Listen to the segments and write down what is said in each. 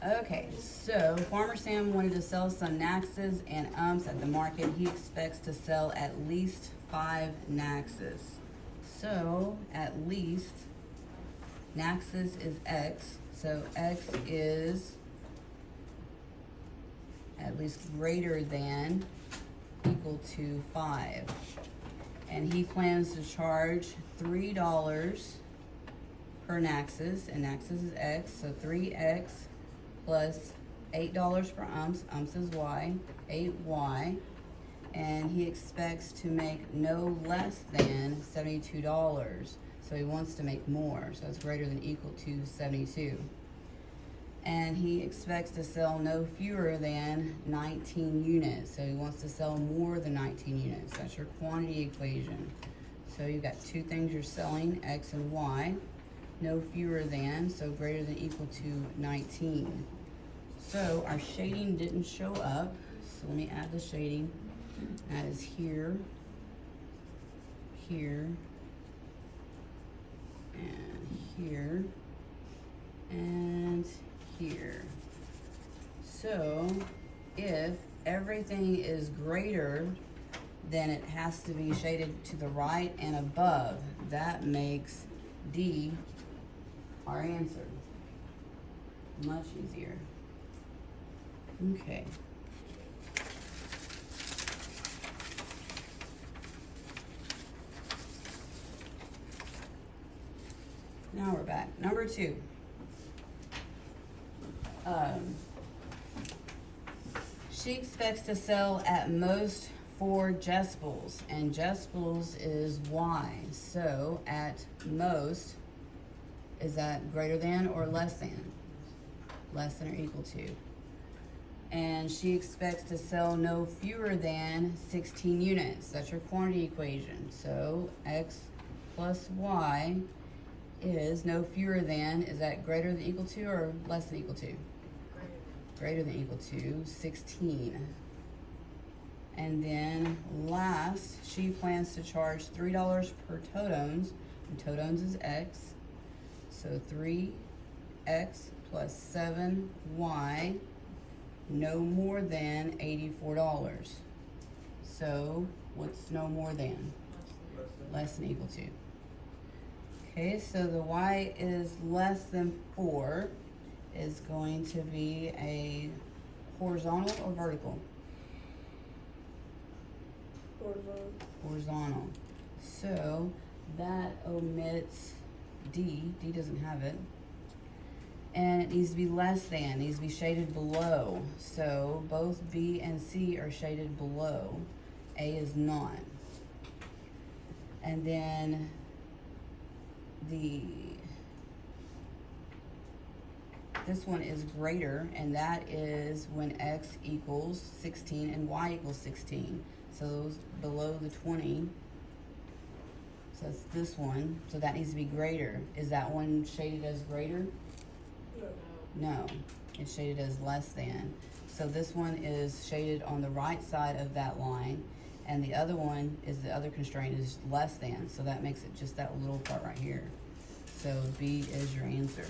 Okay, so Farmer Sam wanted to sell some Naxes and umps at the market. He expects to sell at least 5 Naxes. So at least Naxes is X. So X is at least greater than equal to 5. And he plans to charge $3 per Naxes, and Naxes is X, so 3X plus $8 for umps is Y, 8Y, and he expects to make no less than $72. So he wants to make more, so it's greater than equal to 72. And he expects to sell no fewer than 19 units. So he wants to sell more than 19 units. That's your quantity equation. So you've got two things you're selling, X and Y. No fewer than, so greater than equal to 19. So our shading didn't show up. So let me add the shading. That is here, here, and here, and here. So if everything is greater, then it has to be shaded to the right and above. That makes D our answer. Much easier. Okay. Now we're back. Number 2. She expects to sell at most 4 Jespels, and Jespels is Y. So at most, is that greater than or less than? Less than or equal to. And she expects to sell no fewer than 16 units. That's your quantity equation. So X plus Y is no fewer than, is that greater than equal to or less than equal to? Greater than equal to 16. And then last, she plans to charge $3 per totems, and totems is X. So 3X plus 7Y, no more than $84. So what's no more than? Less than equal to. Okay, so the Y is less than 4 is going to be a horizontal or vertical? Horizontal. Horizontal. So that omits D. D doesn't have it. And it needs to be less than, it needs to be shaded below. So both B and C are shaded below. A is not. And then this one is greater, and that is when X equals 16 and Y equals 16. So those below the 20. So it's this one. So that needs to be greater. Is that one shaded as greater? No, it's shaded as less than. So this one is shaded on the right side of that line, and the other one is the other constraint is less than. So that makes it just that little part right here. So B is your answer.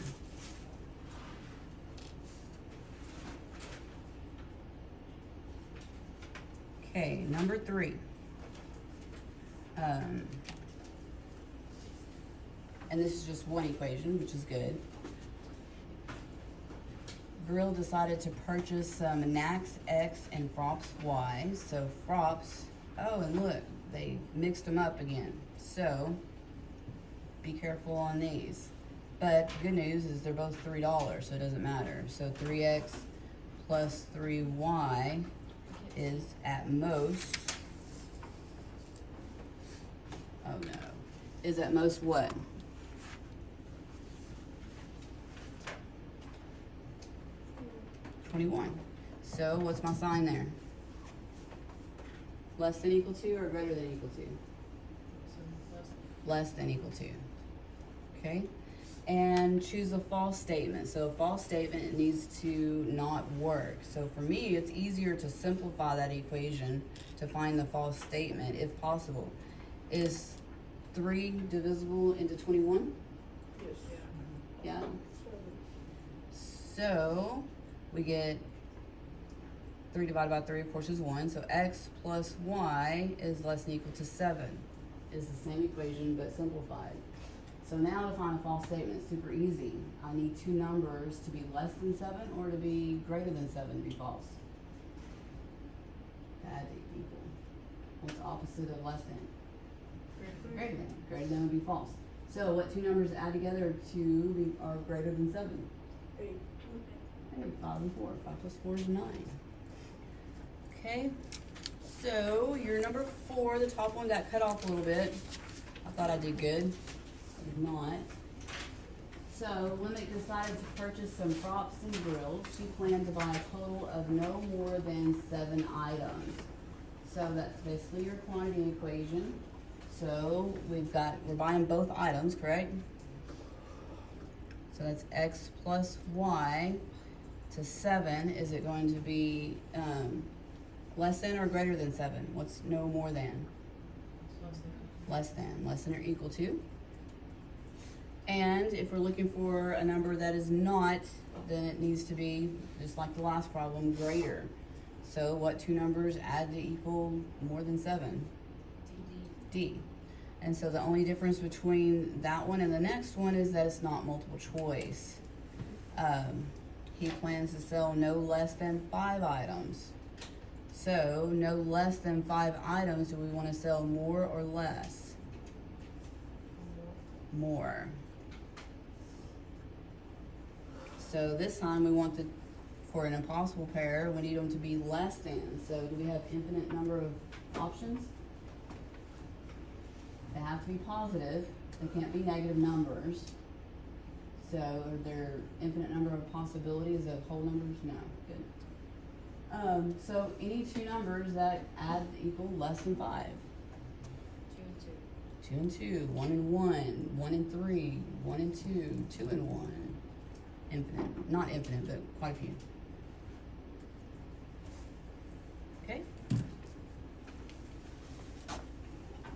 Okay, number 3. And this is just one equation, which is good. Grill decided to purchase some Nax X and Frops Y. So Frops, oh, and look, they mixed them up again. So be careful on these. But good news is they're both $3, so it doesn't matter. So 3X plus 3Y is at most, oh no, is at most what? $21. So what's my sign there? Less than equal to or greater than equal to? Less than equal to. Okay? And choose a false statement. So a false statement needs to not work. So for me, it's easier to simplify that equation to find the false statement if possible. Is 3 divisible into 21? Yes. Yeah. So we get 3 divided by 3, of course, is 1. So x plus y is less than or equal to 7. Is the same equation, but simplified. So now to find a false statement is super easy. I need two numbers to be less than 7 or to be greater than 7 to be false. Add to equal. What's the opposite of less than? Greater than. Greater than would be false. So what two numbers add together are greater than 7? 8. Hey, 5 and 4. 5 plus 4 is 9. Okay, so your number 4, the top one got cut off a little bit. I thought I did good. I did not. So Limit decided to purchase some props and grills. She planned to buy a total of no more than 7 items. So that's basically your quantity equation. So we're buying both items, correct? So that's x plus y to 7. Is it going to be less than or greater than 7? What's no more than? Less than. Less than or equal to. And if we're looking for a number that is not, then it needs to be, just like the last problem, greater. So what two numbers add to equal more than 7? D. And so the only difference between that one and the next one is that it's not multiple choice. He plans to sell no less than 5 items. So no less than 5 items. Do we want to sell more or less? More. So this time we want for an impossible pair, we need them to be less than. So do we have infinite number of options? They have to be positive. They can't be negative numbers. So are there infinite number of possibilities of whole numbers? No. Good. So any two numbers that add equal less than 5. 2 and 2, 1 and 1, 1 and 3, 1 and 2, 2 and 1. Infinite. Not infinite, but quite a few.